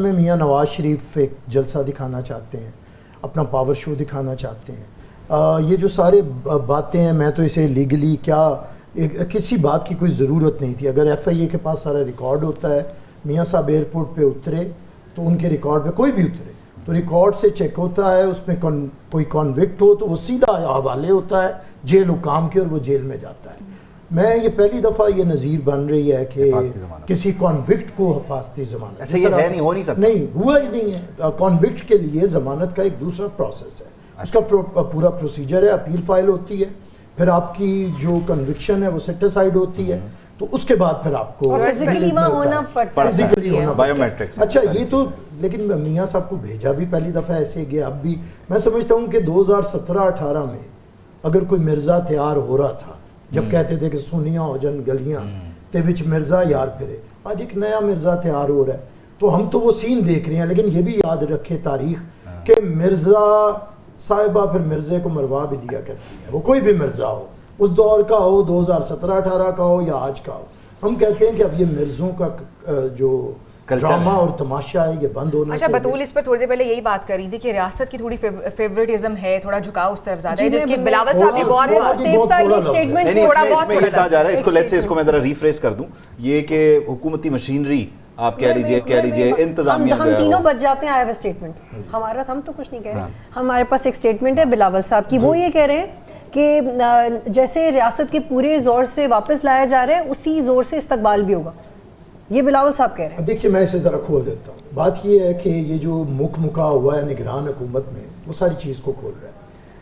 میں میاں نواز شریف ایک جلسہ دکھانا چاہتے ہیں، اپنا پاور شو دکھانا چاہتے ہیں. یہ جو سارے باتیں ہیں، میں تو اسے لیگلی کسی بات کی کوئی ضرورت نہیں تھی. اگر ایف آئی اے کے پاس سارا ریکارڈ ہوتا ہے، میاں صاحب ایئرپورٹ پہ اترے تو ان کے ریکارڈ پہ کوئی بھی اترے تو ریکارڈ سے چیک ہوتا ہے، اس میں کوئی کانوکٹ ہو تو وہ سیدھا حوالے ہوتا ہے جیل حکام کے اور وہ جیل میں جاتا ہے. میں یہ پہلی دفعہ یہ نظیر بن رہی ہے کہ کسی کانوکٹ کو حفاظتی ضمانت. اچھا یہ ہے نہیں، ہو نہیں سکتا، نہیں ہوا ہی نہیں ہے. کانوکٹ کے لیے ضمانت کا ایک دوسرا پروسیس ہے، اس کا پورا پروسیجر ہے. اپیل فائل ہوتی ہے، پھر آپ کی جو کنوکشن ہے وہ سیٹ اسائیڈ ہوتی ہے، تو اس کے بعد پھر آپ کو فزیکلی ہونا بایو میٹرکس. اچھا یہ تو لیکن میاں صاحب کو بھیجا بھی پہلی دفعہ ایسے گیا. اب بھی میں سمجھتا ہوں کہ 2017-18 میں اگر کوئی مرزا تیار ہو رہا تھا، جب کہتے تھے کہ سونیاں ہو جن گلیاں تے وچ مرزا یار پھرے، آج ایک نیا مرزا تیار ہو رہا ہے. تو ہم تو وہ سین دیکھ رہے ہیں، لیکن یہ بھی یاد رکھے تاریخ کہ مرزا صاحبہ پھر مرزے کو مروا بھی دیا کرتی ہے. وہ کوئی بھی مرزا ہو، اس دور کا ہو، 2017-18 کا ہو یا آج کا ہو. ہم کہتے ہیں کہ اب یہ مرزوں کا جو ڈرامہ اور تماشا ہے یہ بند ہونا اچھا چاہیے. بطول اس پر تھوڑی دیر پہلے یہی بات کر رہی تھی کہ ریاست کی تھوڑی فیوریٹزم ہے، تھوڑا جھکاؤ اس طرف زیادہ ہے، جس کی بلاول صاحب نے بہت کہا جا رہا ہے. اس کو لیٹس سے اس کو میں ذرا ریفریز کر دوں، یہ کہ حکومتی مشینری آپ کہہ لیجئے انتظامیہ ہم تینوں بچ جاتے ہیں. آیا اسٹیٹمنٹ ہمارا، ہم تو کچھ نہیں کہہ رہے. ہمارے پاس ایک اسٹیٹمنٹ ہے بلاول صاحب کی، وہ یہ کہہ رہے ہیں کہ جیسے ریاست کے پورے زور سے واپس لایا جا رہا ہے اسی زور سے استقبال بھی ہوگا. یہ بلاول صاحب کہہ رہے ہیں. دیکھیے میں اسے ذرا کھول دیتا ہوں. بات یہ ہے کہ یہ جو مکا ہوا ہے نگران حکومت میں، وہ ساری چیز کو کھول رہا ہے.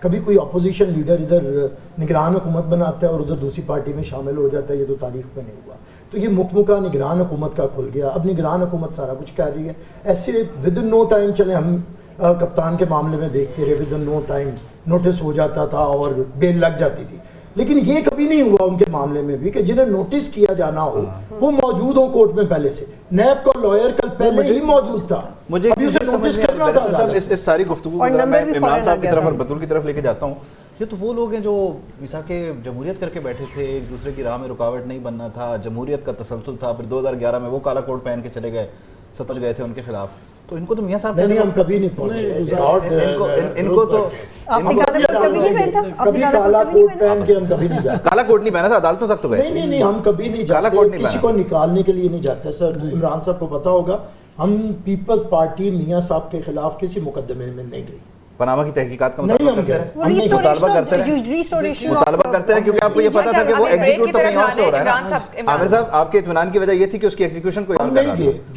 کبھی کوئی اپوزیشن لیڈر ادھر نگران حکومت بناتا ہے اور ادھر دوسری پارٹی میں شامل ہو جاتا ہے، یہ تو تاریخ میں نہیں ہوا. تو یہ مکا نگران حکومت کا کھل گیا. اب نگران حکومت سارا کچھ کر رہی ہے. ایسے ود ان نو ٹائم چلے، ہم کپتان کے معاملے میں دیکھتے رہے، within no time notice ہو جاتا تھا اور بیل لگ جاتی تھی. لیکن یہ کبھی نہیں ہوا ان کے معاملے میں بھی کہ جنہیں نوٹس کیا جانا ہو وہ موجود ہوں کورٹ میں پہلے سے. نیب کا لائر کل پہلے ہی موجود تھا، مجھے اسے نوٹس کرنا تھا. اس ساری گفتگو کو میں عمران صاحب کی طرف اور بطول کی طرف لے کے جاتا ہوں. یہ تو وہ لوگ ہیں جو میثاق جمہوریت کر کے بیٹھے تھے، ایک دوسرے کی راہ میں رکاوٹ نہیں بننا تھا، جمہوریت کا تسلسل تھا. پھر 2011 میں وہ کالا کوٹ پہن کے چلے گئے، سطر گئے تھے ان کے خلاف. تو ان کو تو میاں صاحب نہیں، ہم کبھی نہیں پہنچے. ان کو تو کبھی کالا کوٹ پہن کے ہم کبھی نہیں جاتے. کالا کوٹ نہیں پہنا تھا، عدالتوں تک تو گئے. نہیں ہم کبھی نہیں جاتے، کسی کو نکالنے کے لیے نہیں جاتے. سر عمران صاحب کو پتا ہوگا ہم پیپلز پارٹی میاں صاحب کے خلاف کسی مقدمے میں نہیں گئی. پناما کی تحقیقات کا مطالبہ کرتے ہیں کیونکہ آپ کو یہ پتا تھا کہ وہ ایگزیکیوٹ تو کہیں اور سے ہو رہا ہے نا. عامر صاحب آپ کے اطمینان کی وجہ یہ تھی کہ اس کی ایگزیکیوشن کوئی اور کر رہا تھا.